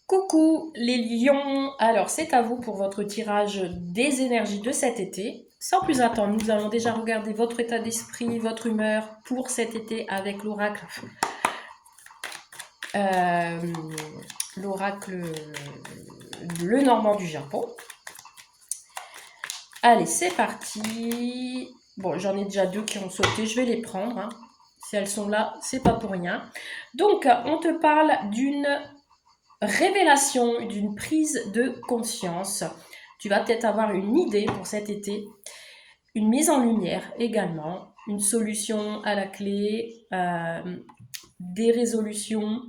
Coucou les lions, alors c'est à vous pour votre tirage des énergies de cet été. Sans plus attendre, nous allons déjà regarder votre état d'esprit, votre humeur pour cet été avec l'oracle euh, l'oracle le Normand du Japon. Allez, c'est parti. Bon, j'en ai déjà deux qui ont sauté, je vais les prendre. Hein. Si elles sont là, c'est pas pour rien. Donc, on te parle d'une révélation, d'une prise de conscience. Tu vas peut-être avoir une idée pour cet été, une mise en lumière également, une solution à la clé, des résolutions,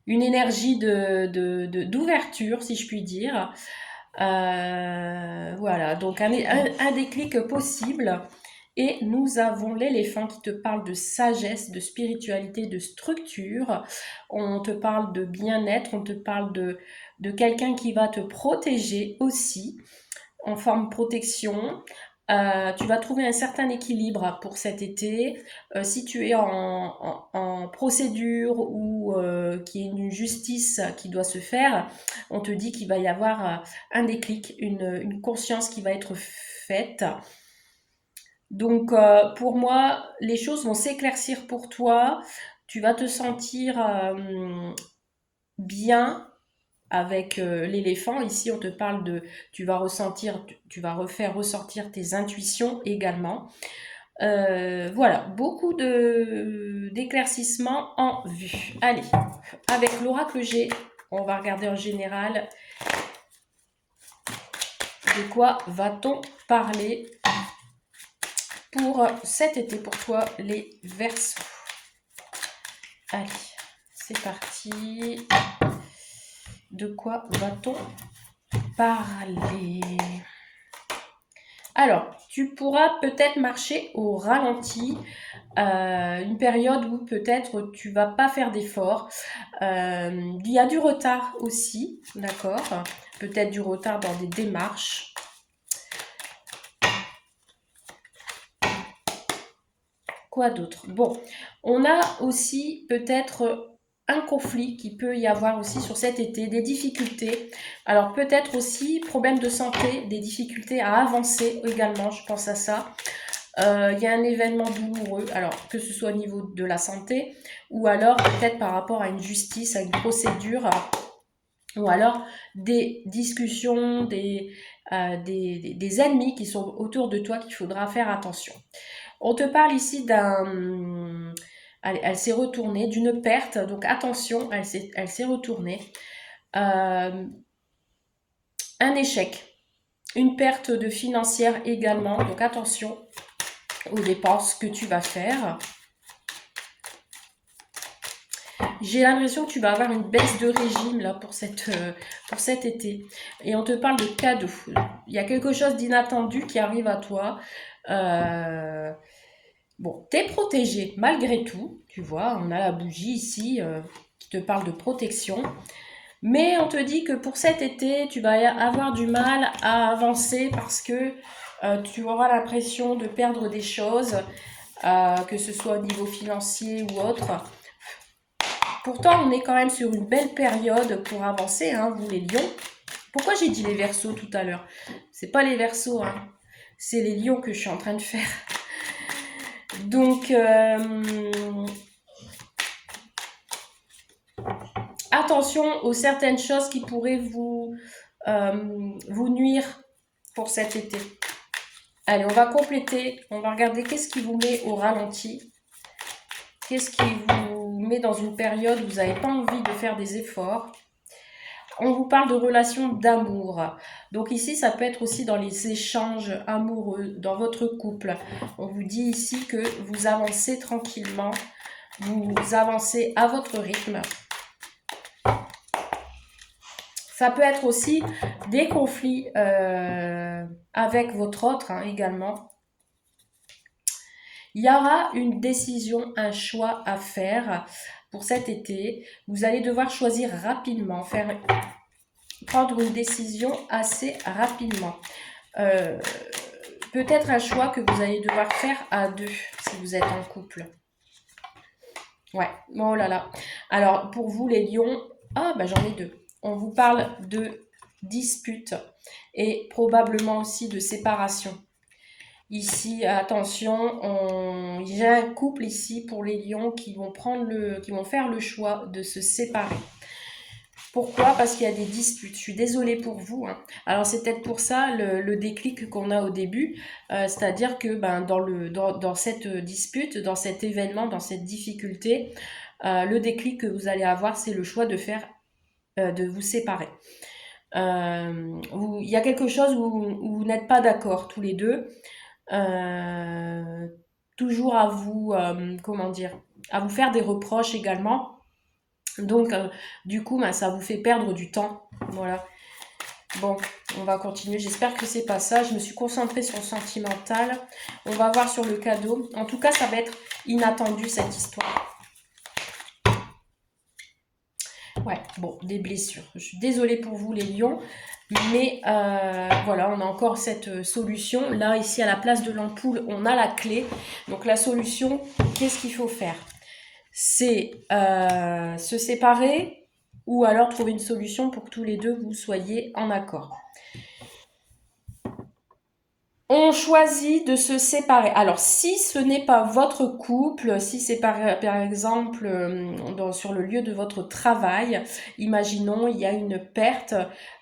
une énergie d'ouverture, si je puis dire. Voilà, donc un déclic possible. Et nous avons l'éléphant qui te parle de sagesse, de spiritualité, de structure. On te parle de bien-être, on te parle de quelqu'un qui va te protéger aussi, en forme protection. Tu vas trouver un certain équilibre pour cet été. Si tu es en procédure ou qu'il y a une justice qui doit se faire, on te dit qu'il va y avoir un déclic, une conscience qui va être faite. Donc, pour moi, les choses vont s'éclaircir pour toi. Tu vas te sentir bien avec l'éléphant. Ici, on te parle de, tu vas ressentir, tu vas refaire ressortir tes intuitions également. Voilà, beaucoup d'éclaircissements en vue. Allez, avec l'oracle G, on va regarder en général de quoi va-t-on parler pour cet été pour toi, les Verseaux. Allez, c'est parti. De quoi va-t-on parler? Alors, tu pourras peut-être marcher au ralenti, une période où peut-être tu vas pas faire d'efforts. Il y a du retard aussi, d'accord? Peut-être du retard dans des démarches. Quoi d'autre? Bon, on a aussi peut-être un conflit qui peut y avoir aussi sur cet été, des difficultés. Alors peut-être aussi problème de santé, des difficultés à avancer également, je pense à ça. Il y a un événement douloureux, alors que ce soit au niveau de la santé ou alors peut-être par rapport à une justice, à une procédure, ou alors des discussions, des ennemis qui sont autour de toi qu'il faudra faire attention. On te parle ici d'un... Elle s'est retournée, d'une perte, donc attention, elle s'est retournée. Un échec, une perte de financière également, donc attention aux dépenses que tu vas faire. J'ai l'impression que tu vas avoir une baisse de régime là pour cet été. Et on te parle de cadeaux. Il y a quelque chose d'inattendu qui arrive à toi. Bon, t'es protégé malgré tout. Tu vois, on a la bougie ici qui te parle de protection. Mais on te dit que pour cet été, tu vas avoir du mal à avancer parce que tu auras l'impression de perdre des choses, que ce soit au niveau financier ou autre. Pourtant, on est quand même sur une belle période pour avancer, hein, vous les lions. Pourquoi j'ai dit les Verseaux tout à l'heure? C'est pas les Verseaux, hein. C'est les lions que je suis en train de faire. Donc, attention aux certaines choses qui pourraient vous nuire pour cet été. Allez, on va compléter, on va regarder qu'est-ce qui vous met au ralenti. Qu'est-ce qui vous met dans une période où vous n'avez pas envie de faire des efforts. On vous parle de relations d'amour. Donc ici, ça peut être aussi dans les échanges amoureux, dans votre couple. On vous dit ici que vous avancez tranquillement, vous avancez à votre rythme. Ça peut être aussi des conflits avec votre autre hein, également. Il y aura une décision, un choix à faire pour cet été. Vous allez devoir choisir rapidement, prendre une décision assez rapidement. Peut-être un choix que vous allez devoir faire à deux si vous êtes en couple. Ouais, oh là là. Alors pour vous les lions, Ah, bah j'en ai deux. On vous parle de dispute et probablement aussi de séparation. Ici, attention, il y a un couple ici pour les lions qui vont faire le choix de se séparer. Pourquoi? Parce qu'il y a des disputes. Je suis désolée pour vous, hein. Alors c'est peut-être pour ça le déclic qu'on a au début, c'est-à-dire que ben, dans cette dispute, dans cet événement, dans cette difficulté, le déclic que vous allez avoir, c'est le choix de vous séparer. Il y a quelque chose où vous n'êtes pas d'accord tous les deux. Euh, Toujours à vous, comment dire, à vous faire des reproches également. Donc, du coup, ben, ça vous fait perdre du temps. Voilà. Bon, on va continuer. J'espère que c'est pas ça. Je me suis concentrée sur le sentimental. On va voir sur le cadeau. En tout cas, ça va être inattendu cette histoire. Ouais, bon, des blessures. Je suis désolée pour vous les lions, mais voilà, on a encore cette solution. Là, ici, à la place de l'ampoule, on a la clé. Donc la solution, qu'est-ce qu'il faut faire? C'est se séparer ou alors trouver une solution pour que tous les deux, vous soyez en accord. On choisit de se séparer. Alors, si ce n'est pas votre couple, si c'est par exemple sur le lieu de votre travail, imaginons il y a une perte,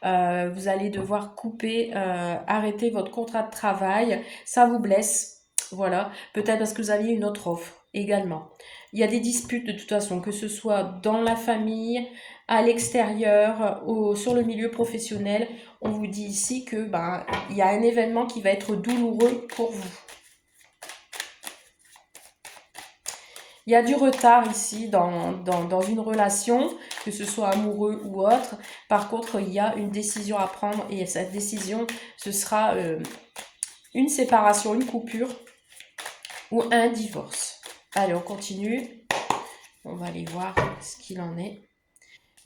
vous allez devoir couper, arrêter votre contrat de travail, ça vous blesse, voilà, peut-être parce que vous aviez une autre offre également. Il y a des disputes de toute façon, que ce soit dans la famille, à l'extérieur, sur le milieu professionnel. On vous dit ici que ben, il y a un événement qui va être douloureux pour vous. Il y a du retard ici dans une relation, que ce soit amoureux ou autre. Par contre, il y a une décision à prendre et cette décision, ce sera une séparation, une coupure ou un divorce. Allez, on continue. On va aller voir ce qu'il en est.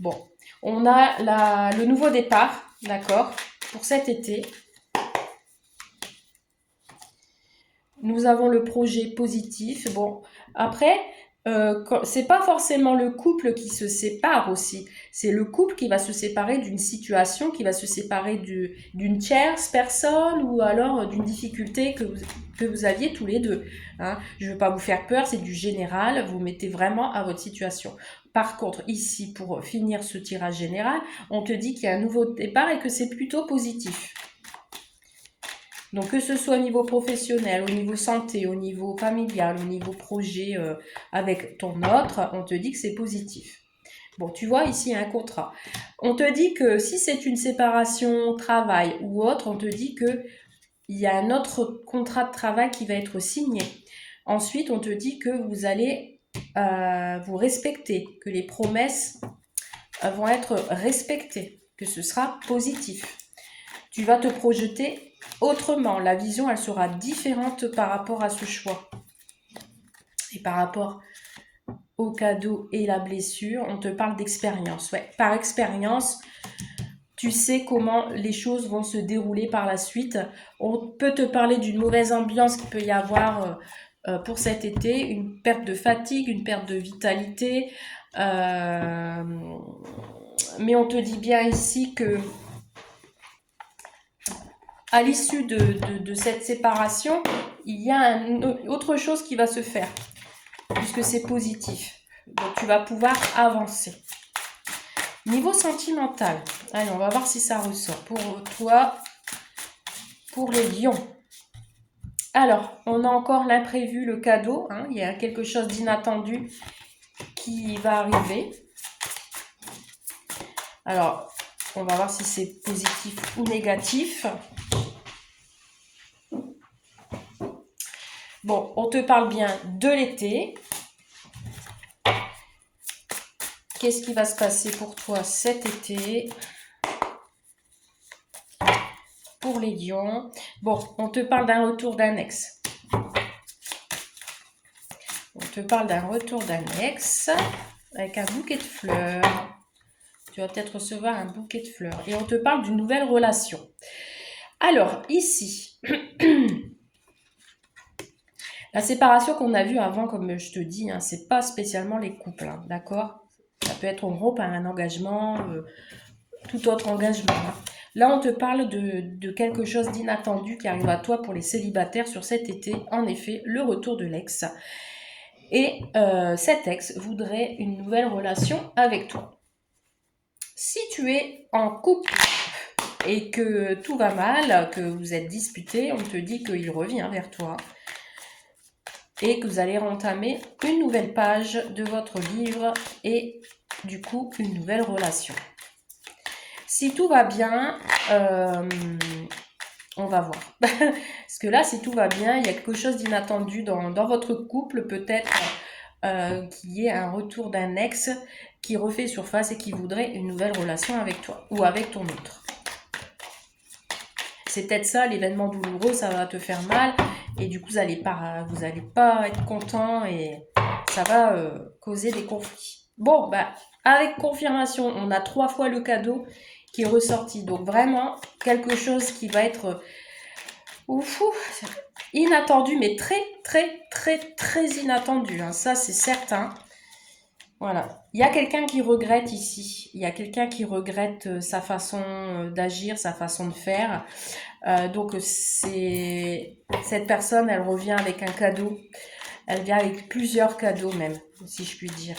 Bon, on a le nouveau départ, d'accord, pour cet été. Nous avons le projet positif. Bon, après, c'est pas forcément le couple qui se sépare aussi. C'est le couple qui va se séparer d'une situation, qui va se séparer d'une tierce personne ou alors d'une difficulté que vous aviez tous les deux. Hein. Je ne veux pas vous faire peur, c'est du général. Vous mettez vraiment à votre situation. Par contre, ici, pour finir ce tirage général, on te dit qu'il y a un nouveau départ et que c'est plutôt positif. Donc que ce soit au niveau professionnel, au niveau santé, au niveau familial, au niveau projet avec ton autre, on te dit que c'est positif. Bon, tu vois, ici, il y a un contrat. On te dit que si c'est une séparation travail ou autre, on te dit qu'il y a un autre contrat de travail qui va être signé. Ensuite, on te dit que vous allez vous respecter, que les promesses vont être respectées, que ce sera positif. Tu vas te projeter autrement. La vision, elle sera différente par rapport à ce choix. Et par rapport au cadeau et la blessure, on te parle d'expérience. Ouais, par expérience, tu sais comment les choses vont se dérouler par la suite. On peut te parler d'une mauvaise ambiance qu'il peut y avoir pour cet été, une perte de fatigue, une perte de vitalité. Mais on te dit bien ici que à l'issue de cette séparation, il y a autre chose qui va se faire, puisque c'est positif. Donc tu vas pouvoir avancer. Niveau sentimental, allez, on va voir si ça ressort pour toi, pour les lions. Alors, on a encore l'imprévu, le cadeau. Hein, il y a quelque chose d'inattendu qui va arriver. Alors, on va voir si c'est positif ou négatif. Bon, on te parle bien de l'été. Qu'est-ce qui va se passer pour toi cet été? Pour les lions. Bon, on te parle d'un retour d'un ex. On te parle d'un retour d'un ex avec un bouquet de fleurs. Tu vas peut-être recevoir un bouquet de fleurs. Et on te parle d'une nouvelle relation. Alors, ici, la séparation qu'on a vue avant, comme je te dis, hein, c'est pas spécialement les couples, hein, d'accord? Ça peut être rompre un engagement, tout autre engagement. Hein. Là, on te parle de quelque chose d'inattendu qui arrive à toi pour les célibataires sur cet été. En effet, le retour de l'ex. Et cet ex voudrait une nouvelle relation avec toi. Si tu es en couple et que tout va mal, que vous êtes disputés, on te dit qu'il revient vers toi et que vous allez entamer une nouvelle page de votre livre et du coup une nouvelle relation. Si tout va bien, on va voir. Parce que là, si tout va bien, il y a quelque chose d'inattendu dans votre couple, peut-être qu'il y ait un retour d'un ex qui refait surface et qui voudrait une nouvelle relation avec toi ou avec ton autre. C'est peut-être ça, l'événement douloureux, ça va te faire mal et du coup, vous allez pas être content et ça va causer des conflits. Bon, avec confirmation, on a 3 fois le cadeau qui est ressorti. Donc vraiment, quelque chose qui va être inattendu, mais très, très, très, très inattendu. Hein. Ça, c'est certain. Voilà. Il y a quelqu'un qui regrette ici. Il y a quelqu'un qui regrette sa façon d'agir, sa façon de faire. Donc, cette personne, elle revient avec un cadeau. Elle vient avec plusieurs cadeaux même, si je puis dire.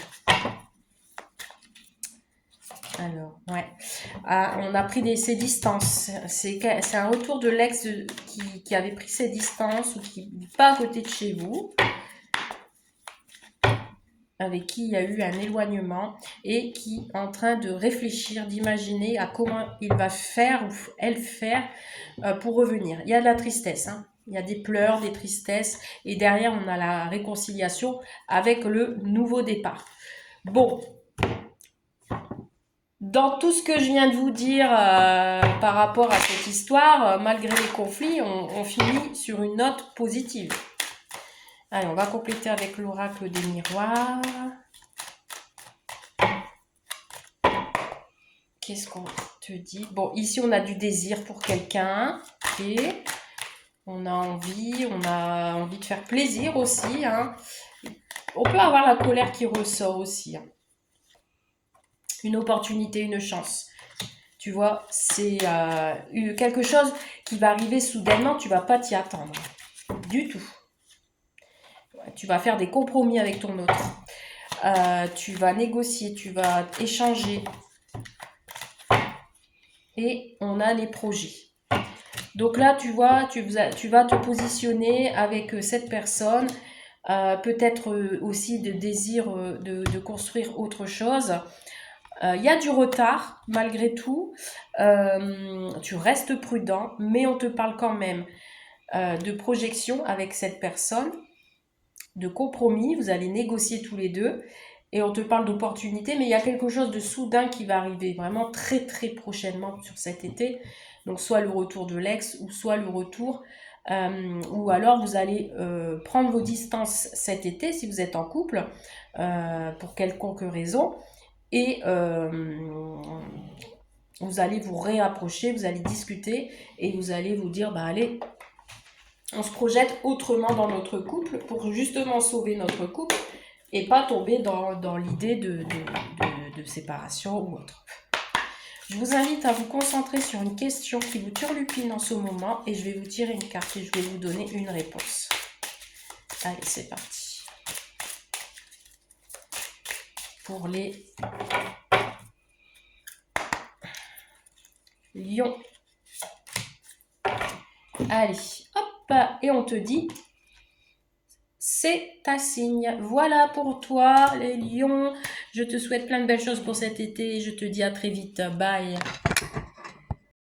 Alors, ouais. On a pris ses distances. C'est un retour de l'ex qui avait pris ses distances ou qui n'est pas à côté de chez vous, avec qui il y a eu un éloignement et qui est en train de réfléchir, d'imaginer à comment il va faire ou elle faire pour revenir. Il y a de la tristesse, hein. Il y a des pleurs, des tristesses et derrière on a la réconciliation avec le nouveau départ. Bon. Dans tout ce que je viens de vous dire par rapport à cette histoire, malgré les conflits, on finit sur une note positive. Allez, on va compléter avec l'oracle des miroirs. Qu'est-ce qu'on te dit? Bon, ici, on a du désir pour quelqu'un. Okay. On a envie de faire plaisir aussi. Hein. On peut avoir la colère qui ressort aussi. Hein. Une opportunité, une chance. Tu vois, c'est quelque chose qui va arriver soudainement, tu vas pas t'y attendre. Du tout. Tu vas faire des compromis avec ton autre. Tu vas négocier, tu vas échanger. Et on a les projets. Donc là, tu vois, tu vas te positionner avec cette personne. Peut-être aussi de désir de construire autre chose. Il y a du retard, malgré tout. Tu restes prudent, mais on te parle quand même de projection avec cette personne, de compromis. Vous allez négocier tous les deux. Et on te parle d'opportunité, mais il y a quelque chose de soudain qui va arriver vraiment très très prochainement sur cet été. Donc soit le retour de l'ex, ou soit le retour, ou alors vous allez prendre vos distances cet été si vous êtes en couple, pour quelconque raison. Et vous allez vous réapprocher, vous allez discuter et vous allez vous dire, allez, on se projette autrement dans notre couple pour justement sauver notre couple et pas tomber dans l'idée de séparation ou autre. Je vous invite à vous concentrer sur une question qui vous turlupine en ce moment et je vais vous tirer une carte et je vais vous donner une réponse. Allez, c'est parti. Pour les lions. Allez, hop, et on te dit, c'est ta signe. Voilà pour toi, les lions. Je te souhaite plein de belles choses pour cet été. Je te dis à très vite. Bye.